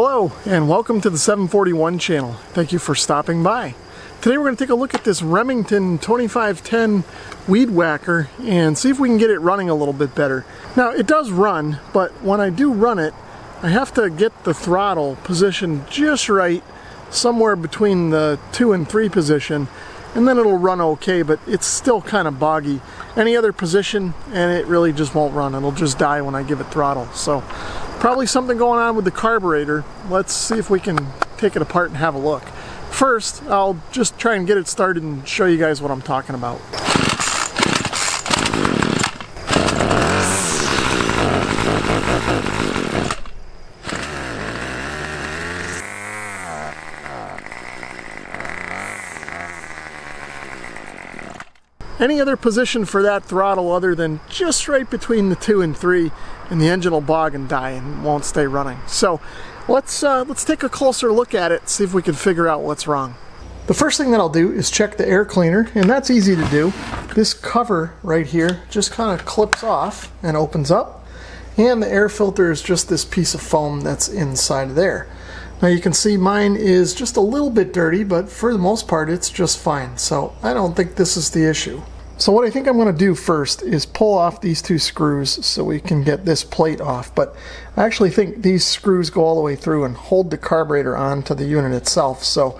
Hello and welcome to the 741 channel. Thank you for stopping by. Today we're going to take a look at this Remington 2510 weed whacker and see if we can get it running a little bit better. Now it does run, but when I do run it, I have to get the throttle positioned just right, somewhere between the 2 and 3 position, and then it'll run okay, but it's still kind of boggy. Any other position and it really just won't run. It'll just die when I give it throttle. So probably something going on with the carburetor. Let's see if we can take it apart and have a look. First, I'll just try and get it started and show you guys what I'm talking about. Any other position for that throttle other than just right between the 2 and 3 and the engine will bog and die and won't stay running. So let's take a closer look at it, see if we can figure out what's wrong. The first thing that I'll do is check the air cleaner, and that's easy to do. This cover right here just kind of clips off and opens up, and the air filter is just this piece of foam that's inside of there. Now you can see mine is just a little bit dirty, but for the most part it's just fine, so I don't think this is the issue. So what I think I'm going to do first is pull off these 2 screws so we can get this plate off, but I actually think these screws go all the way through and hold the carburetor onto the unit itself, so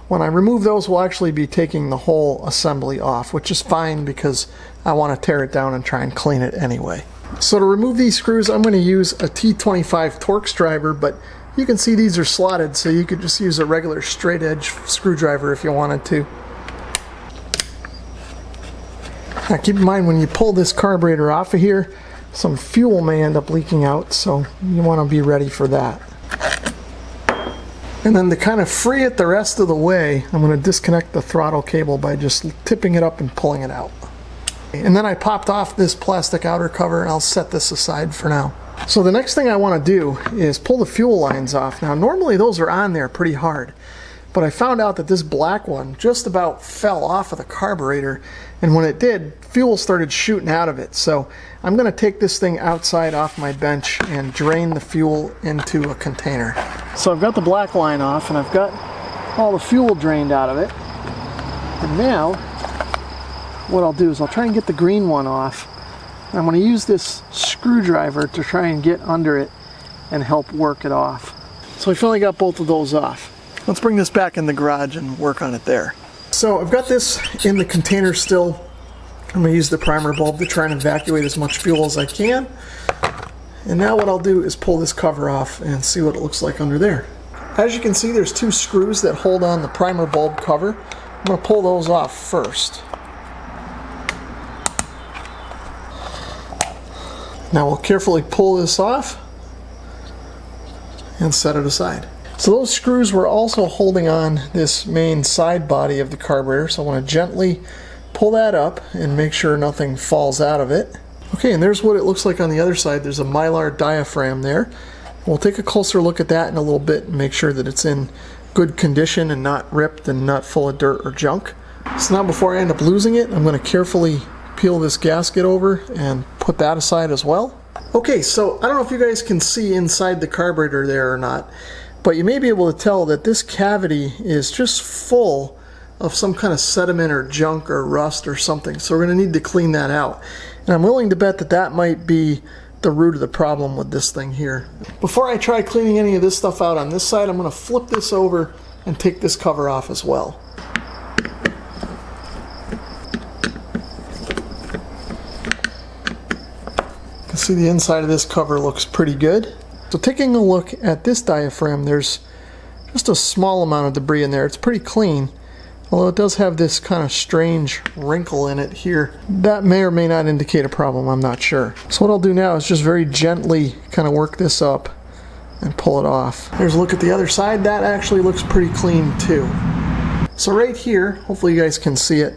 when I remove those we'll actually be taking the whole assembly off, which is fine because I want to tear it down and try and clean it anyway. So to remove these screws I'm going to use a T25 Torx driver, but you can see these are slotted, so you could just use a regular straight edge screwdriver if you wanted to. Now keep in mind, when you pull this carburetor off of here, some fuel may end up leaking out, so you want to be ready for that. And then to kind of free it the rest of the way, I'm going to disconnect the throttle cable by just tipping it up and pulling it out. And then I popped off this plastic outer cover, and I'll set this aside for now. So the next thing I want to do is pull the fuel lines off. Now normally those are on there pretty hard, but I found out that this black one just about fell off of the carburetor, and when it did, fuel started shooting out of it. So I'm going to take this thing outside off my bench and drain the fuel into a container. So I've got the black line off and I've got all the fuel drained out of it. And now what I'll do is I'll try and get the green one off. I'm going to use this screwdriver to try and get under it and help work it off. So I finally got both of those off. Let's bring this back in the garage and work on it there. So I've got this in the container still. I'm going to use the primer bulb to try and evacuate as much fuel as I can. And now what I'll do is pull this cover off and see what it looks like under there. As you can see, there's 2 screws that hold on the primer bulb cover. I'm going to pull those off first. Now we'll carefully pull this off and set it aside. So those screws were also holding on this main side body of the carburetor, so I want to gently pull that up and make sure nothing falls out of it. Okay, and there's what it looks like on the other side. There's a Mylar diaphragm there. We'll take a closer look at that in a little bit and make sure that it's in good condition and not ripped and not full of dirt or junk. So now before I end up losing it, I'm going to carefully peel this gasket over and put that aside as well. Okay, so I don't know if you guys can see inside the carburetor there or not, but you may be able to tell that this cavity is just full of some kind of sediment or junk or rust or something, so we're going to need to clean that out. And I'm willing to bet that that might be the root of the problem with this thing here. Before I try cleaning any of this stuff out on this side, I'm going to flip this over and take this cover off as well. You can see the inside of this cover looks pretty good. So taking a look at this diaphragm, there's just a small amount of debris in there. It's pretty clean, although it does have this kind of strange wrinkle in it here. That may or may not indicate a problem, I'm not sure. So what I'll do now is just very gently kind of work this up and pull it off. There's a look at the other side. That actually looks pretty clean too. So right here, hopefully you guys can see it,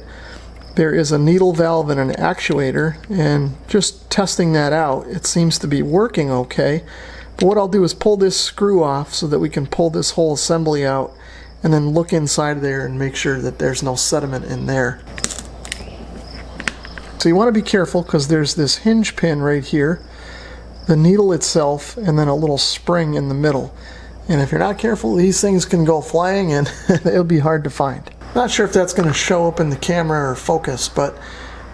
there is a needle valve and an actuator, and just testing that out, it seems to be working okay. But what I'll do is pull this screw off so that we can pull this whole assembly out and then look inside there and make sure that there's no sediment in there. So you want to be careful because there's this hinge pin right here, the needle itself, and then a little spring in the middle. And if you're not careful, these things can go flying and it'll be hard to find. Not sure if that's going to show up in the camera or focus, but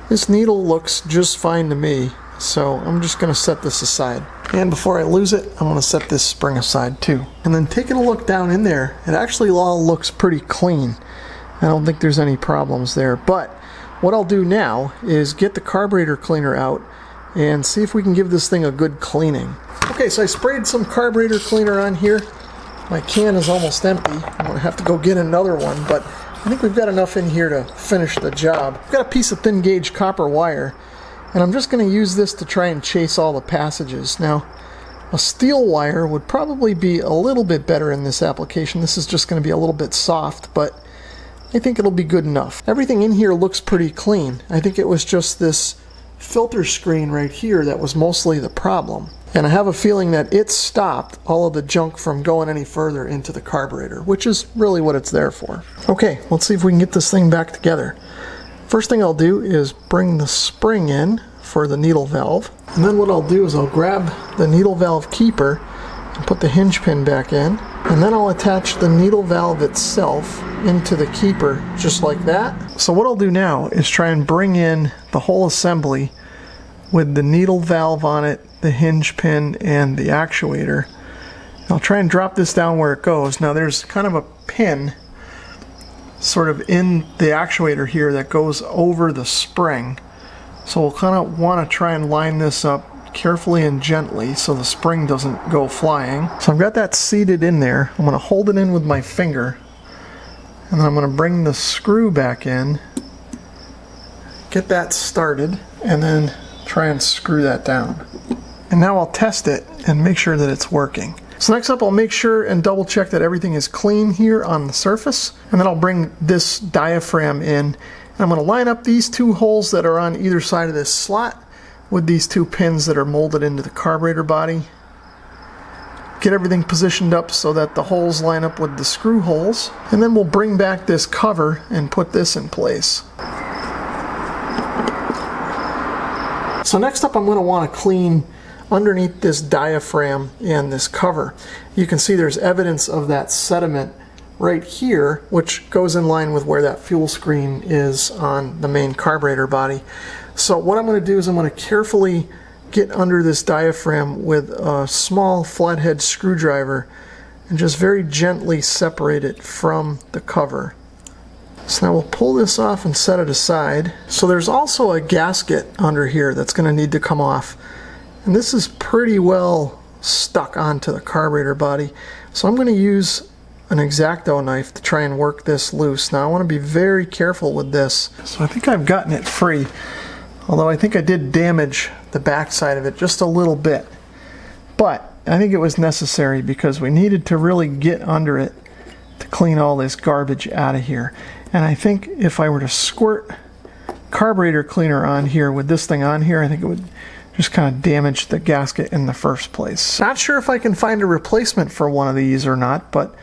this needle looks just fine to me. So I'm just going to set this aside. And before I lose it, I'm going to set this spring aside too. And then taking a look down in there, it actually all looks pretty clean. I don't think there's any problems there. But what I'll do now is get the carburetor cleaner out and see if we can give this thing a good cleaning. Okay, so I sprayed some carburetor cleaner on here. My can is almost empty. I'm going to have to go get another one, but I think we've got enough in here to finish the job. I've got a piece of thin gauge copper wire, and I'm just going to use this to try and chase all the passages. Now, a steel wire would probably be a little bit better in this application. This is just going to be a little bit soft, but I think it'll be good enough. Everything in here looks pretty clean. I think it was just this filter screen right here that was mostly the problem. And I have a feeling that it stopped all of the junk from going any further into the carburetor, which is really what it's there for. Okay, let's see if we can get this thing back together. First thing I'll do is bring the spring in for the needle valve. And then what I'll do is I'll grab the needle valve keeper and put the hinge pin back in. And then I'll attach the needle valve itself into the keeper just like that. So what I'll do now is try and bring in the whole assembly with the needle valve on it, the hinge pin, and the actuator. I'll try and drop this down where it goes. Now there's kind of a pin sort of in the actuator here that goes over the spring. So we'll kind of want to try and line this up carefully and gently so the spring doesn't go flying. So I've got that seated in there. I'm going to hold it in with my finger, and then I'm going to bring the screw back in, get that started, and then try and screw that down. And now I'll test it and make sure that it's working. So next up, I'll make sure and double check that everything is clean here on the surface, and then I'll bring this diaphragm in, and I'm going to line up these two holes that are on either side of this slot with these two pins that are molded into the carburetor body. Get everything positioned up so that the holes line up with the screw holes, and then we'll bring back this cover and put this in place. So next up, I'm going to want to clean underneath this diaphragm and this cover. You can see there's evidence of that sediment right here, which goes in line with where that fuel screen is on the main carburetor body. So what I'm going to do is I'm going to carefully get under this diaphragm with a small flathead screwdriver and just very gently separate it from the cover. So now we'll pull this off and set it aside. So there's also a gasket under here that's going to need to come off. And this is pretty well stuck onto the carburetor body. So I'm going to use an X-Acto knife to try and work this loose. Now I want to be very careful with this. So I think I've gotten it free, although I think I did damage the back side of it just a little bit. But I think it was necessary because we needed to really get under it to clean all this garbage out of here. And I think if I were to squirt carburetor cleaner on here with this thing on here, I think it would just kind of damage the gasket in the first place. Not sure if I can find a replacement for one of these or not, but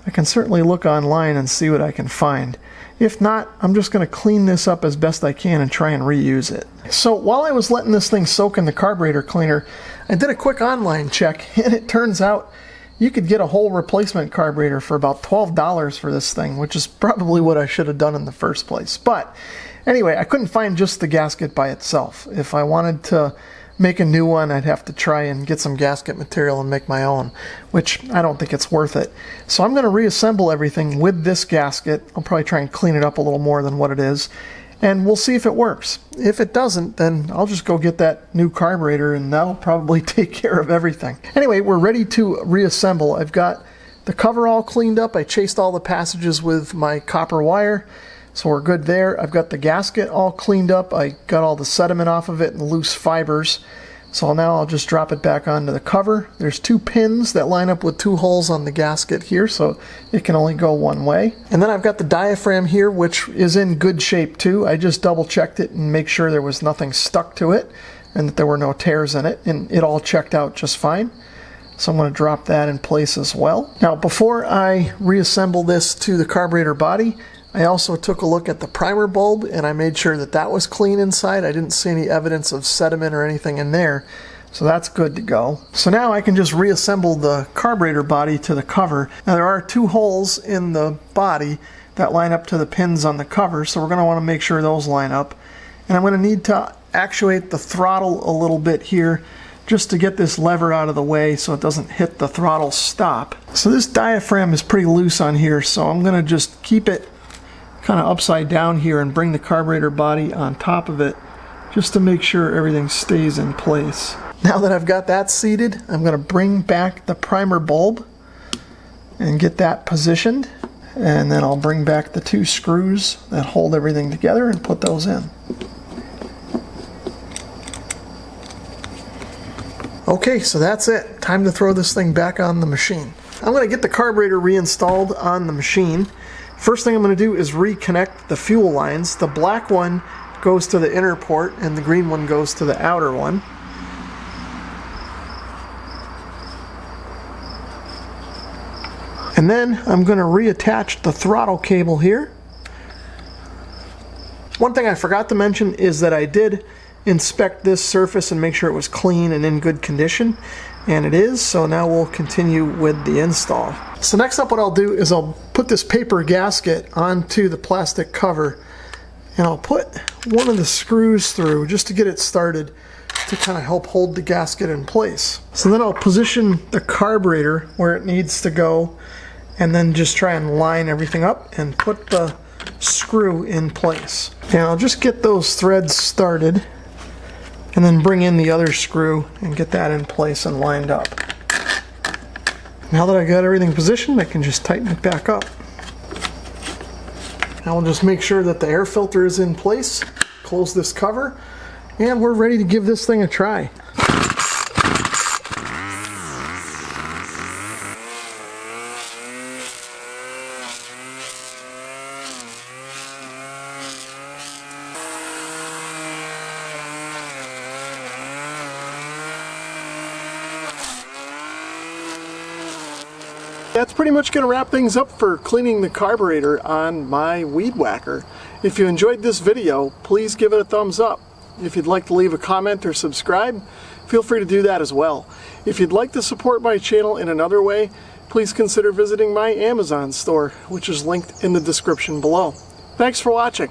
I can certainly look online and see what I can find. If not, I'm just going to clean this up as best I can and try and reuse it. So while I was letting this thing soak in the carburetor cleaner, I did a quick online check, and it turns out you could get a whole replacement carburetor for about $12 for this thing, which is probably what I should have done in the first place. But anyway, I couldn't find just the gasket by itself. If I wanted to make a new one, I'd have to try and get some gasket material and make my own, which I don't think it's worth it. So I'm going to reassemble everything with this gasket. I'll probably try and clean it up a little more than what it is, and we'll see if it works. If it doesn't, then I'll just go get that new carburetor, and that'll probably take care of everything. Anyway, we're ready to reassemble. I've got the cover all cleaned up. I chased all the passages with my copper wire, so we're good there. I've got the gasket all cleaned up. I got all the sediment off of it and loose fibers. So now I'll just drop it back onto the cover. There's two pins that line up with two holes on the gasket here, so it can only go one way. And then I've got the diaphragm here, which is in good shape too. I just double checked it and make sure there was nothing stuck to it and that there were no tears in it, and it all checked out just fine. So I'm going to drop that in place as well. Now before I reassemble this to the carburetor body, I also took a look at the primer bulb, and I made sure that that was clean inside. I didn't see any evidence of sediment or anything in there. So that's good to go. So now I can just reassemble the carburetor body to the cover. Now there are 2 holes in the body that line up to the pins on the cover, so we're going to want to make sure those line up. And I'm going to need to actuate the throttle a little bit here just to get this lever out of the way so it doesn't hit the throttle stop. So this diaphragm is pretty loose on here, so I'm going to just keep it kind of upside down here and bring the carburetor body on top of it just to make sure everything stays in place. Now that I've got that seated, I'm going to bring back the primer bulb and get that positioned, and then I'll bring back the 2 screws that hold everything together and put those in. Okay, so that's it. Time to throw this thing back on the machine. I'm going to get the carburetor reinstalled on the machine. First thing I'm going to do is reconnect the fuel lines. The black one goes to the inner port and the green one goes to the outer one. And then I'm going to reattach the throttle cable here. One thing I forgot to mention is that I did inspect this surface and make sure it was clean and in good condition, and it is. So now we'll continue with the install. So next up, what I'll do is I'll put this paper gasket onto the plastic cover, and I'll put one of the screws through just to get it started to kind of help hold the gasket in place. So then I'll position the carburetor where it needs to go, and then just try and line everything up and put the screw in place. And I'll just get those threads started and then bring in the other screw and get that in place and lined up. Now that I got everything positioned, I can just tighten it back up. Now we'll just make sure that the air filter is in place, close this cover, and we're ready to give this thing a try. That's pretty much going to wrap things up for cleaning the carburetor on my Weed Whacker. If you enjoyed this video, please give it a thumbs up. If you'd like to leave a comment or subscribe, feel free to do that as well. If you'd like to support my channel in another way, please consider visiting my Amazon store, which is linked in the description below. Thanks for watching.